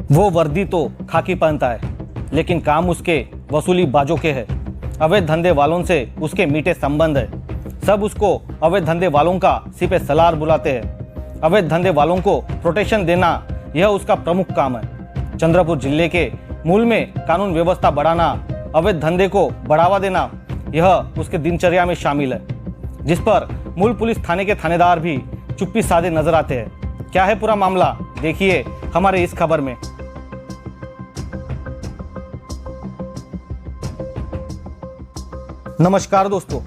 वो वर्दी तो खाकी पहनता है, लेकिन काम उसके वसूली बाजों के है। अवैध धंधे वालों से उसके मीठे संबंध है। सब उसको अवैध धंधे वालों का सिपे सलार बुलाते हैं। अवैध धंधे वालों को प्रोटेक्शन देना यह उसका प्रमुख काम है। चंद्रपुर जिले के मूल में कानून व्यवस्था बढ़ाना, अवैध धंधे को बढ़ावा देना, यह उसके दिनचर्या में शामिल है, जिस पर मूल पुलिस थाने के थानेदार भी चुप्पी साधे नजर आते हैं। क्या है पूरा मामला, देखिए हमारे इस खबर में। नमस्कार दोस्तों,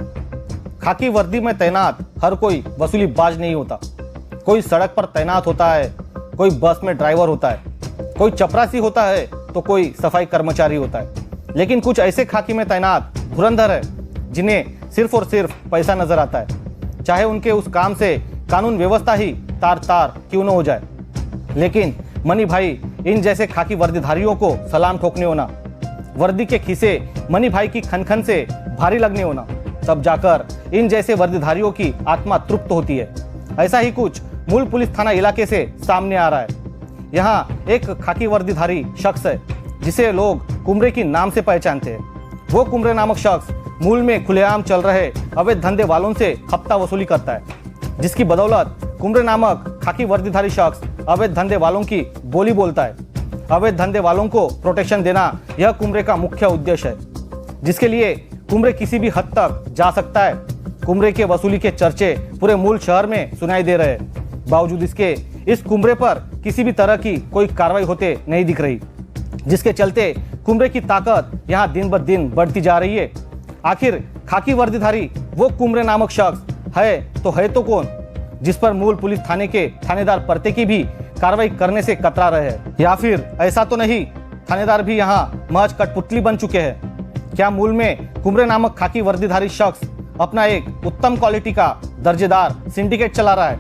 खाकी वर्दी में तैनात हर कोई वसूली बाज नहीं होता। कोई सड़क पर तैनात होता है, कोई बस में ड्राइवर होता है, कोई चपरासी होता है तो कोई सफाई कर्मचारी होता है। लेकिन कुछ ऐसे खाकी में तैनात धुरंधर है जिन्हें सिर्फ और सिर्फ पैसा नजर आता है, चाहे उनके उस काम से कानून व्यवस्था ही तार तार क्यों न हो जाए। लेकिन मनी भाई, इन जैसे खाकी वर्दीधारियों को सलाम ठोकने होना, वर्दी के खीसे मनी भाई की खनखन से भारी लगने होना, तब जाकर इन जैसे वर्दीधारियों की आत्मा तृप्त होती है। ऐसा ही कुछ मूल पुलिस थाना इलाके से सामने आ रहा है। यहाँ एक खाकी वर्दीधारी शख्स है जिसे लोग कुमरे की नाम से पहचानते हैं। वो कुमरे नामक शख्स मूल में खुलेआम चल रहे अवैध धंधे वालों से हफ्ता वसूली करता है, जिसकी बदौलत कुमरे नामक खाकी वर्दीधारी शख्स अवैध धंधे वालों की बोली बोलता है। अवैध धंधे वालों को प्रोटेक्शन देना यह कुमरे का मुख्य उद्देश्य है, जिसके लिए कुमरे किसी भी हद तक जा सकता है। कुमरे के वसूली के चर्चे पूरे मूल शहर में सुनाई दे रहे हैं। बावजूद इसके इस कुमरे पर किसी भी तरह की कोई कार्रवाई होते नहीं दिख रही, जिसके चलते कुमरे की ताकत यहाँ दिन ब दिन बढ़ती जा रही है। आखिर खाकी वर्दीधारी वो कुमरे नामक शख्स है तो कौन, जिस पर मूल पुलिस थाने के थानेदार परते की भी कार्रवाई करने से कतरा रहे हैं? या फिर ऐसा तो नहीं, थानेदार भी यहाँ महज कठपुतली बन चुके हैं? क्या मूल में कुमरे नामक खाकी वर्दीधारी शख्स अपना एक उत्तम क्वालिटी का दर्जेदार सिंडिकेट चला रहा है,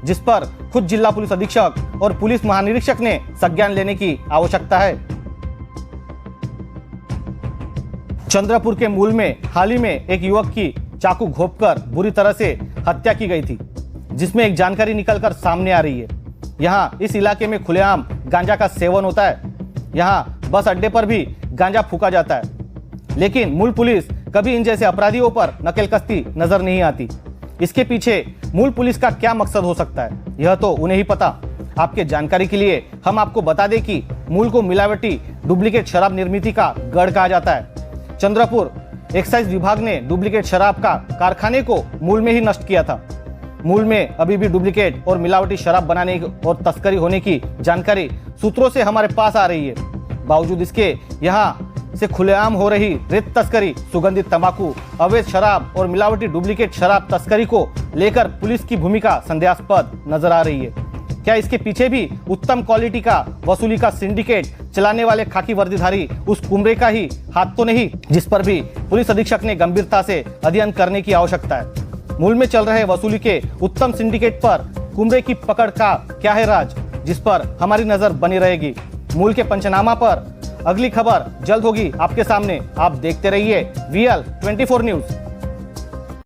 जिस पर खुद जिला पुलिस अधीक्षक और पुलिस महानिरीक्षक ने संज्ञान लेने की आवश्यकता है? चंद्रपुर के मूल में हाल ही में एक युवक की चाकू घोंपकर बुरी तरह से हत्या की गई थी, जिसमें एक जानकारी निकलकर सामने आ रही है। यहाँ इस इलाके में खुलेआम गांजा का सेवन होता है। यहाँ बस अड्डे पर भी गांजा फूका जाता है, लेकिन मूल पुलिस कभी इन जैसे अपराधियों पर नकेलकस्ती नजर नहीं आती। इसके पीछे मूल पुलिस का क्या मकसद हो सकता है, यह तो उन्हें ही पता। आपके जानकारी के लिए हम आपको बता दें कि मूल को मिलावटी डुप्लीकेट शराब निर्मित का गढ़ कहा जाता है। चंद्रपुर एक्साइज विभाग ने डुप्लीकेट शराब का कारखाने को मूल में ही नष्ट किया था। मूल में अभी भी डुप्लीकेट और मिलावटी शराब बनाने और तस्करी होने की जानकारी सूत्रों से हमारे पास आ रही है। बावजूद इसके यहाँ से खुलेआम हो रही रेत तस्करी, सुगंधित तंबाकू, अवैध शराब और मिलावटी डुप्लीकेट शराब तस्करी को लेकर पुलिस की भूमिका संदेहास्पद नजर आ रही है। क्या इसके पीछे भी उत्तम क्वालिटी का वसूली का सिंडिकेट चलाने वाले खाकी वर्दीधारी उस कुमरे का ही हाथ तो नहीं, जिस पर भी पुलिस अधीक्षक ने गंभीरता से अध्ययन करने की आवश्यकता है? मूल में चल रहे वसूली के उत्तम सिंडिकेट पर कुमरे की पकड़ का क्या है राज, जिस पर हमारी नजर बनी रहेगी। मूल के पंचनामा पर अगली खबर जल्द होगी आपके सामने। आप देखते रहिए VL 24 न्यूज।